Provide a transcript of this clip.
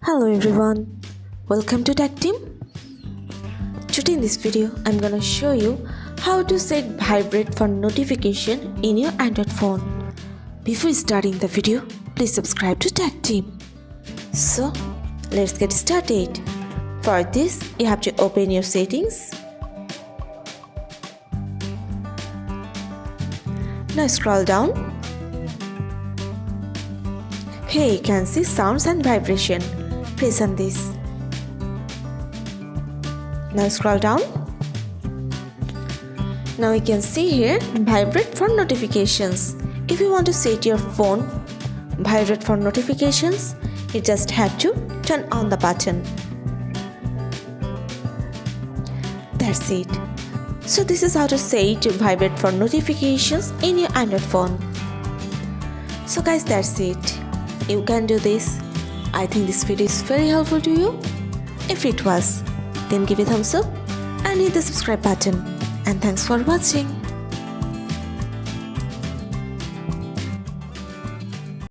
Hello everyone, welcome to Tactim. Today in this video, I'm gonna show you how to set Vibrate for notification in your Android phone. Before starting the video, please subscribe to Tactim. So, let's get started. For this, you have to open your settings. Now scroll down. Here you can see sounds and vibration. Press on this. Now scroll down. Now you can see here Vibrate for notifications. If you want to set your phone Vibrate for notifications, you just have to turn on the button. That's it. So this is how to set Vibrate for notifications in your Android phone. So guys, that's it. You can do this. I think this video is very helpful to you. If it was, then give it a thumbs up and hit the subscribe button. And thanks for watching.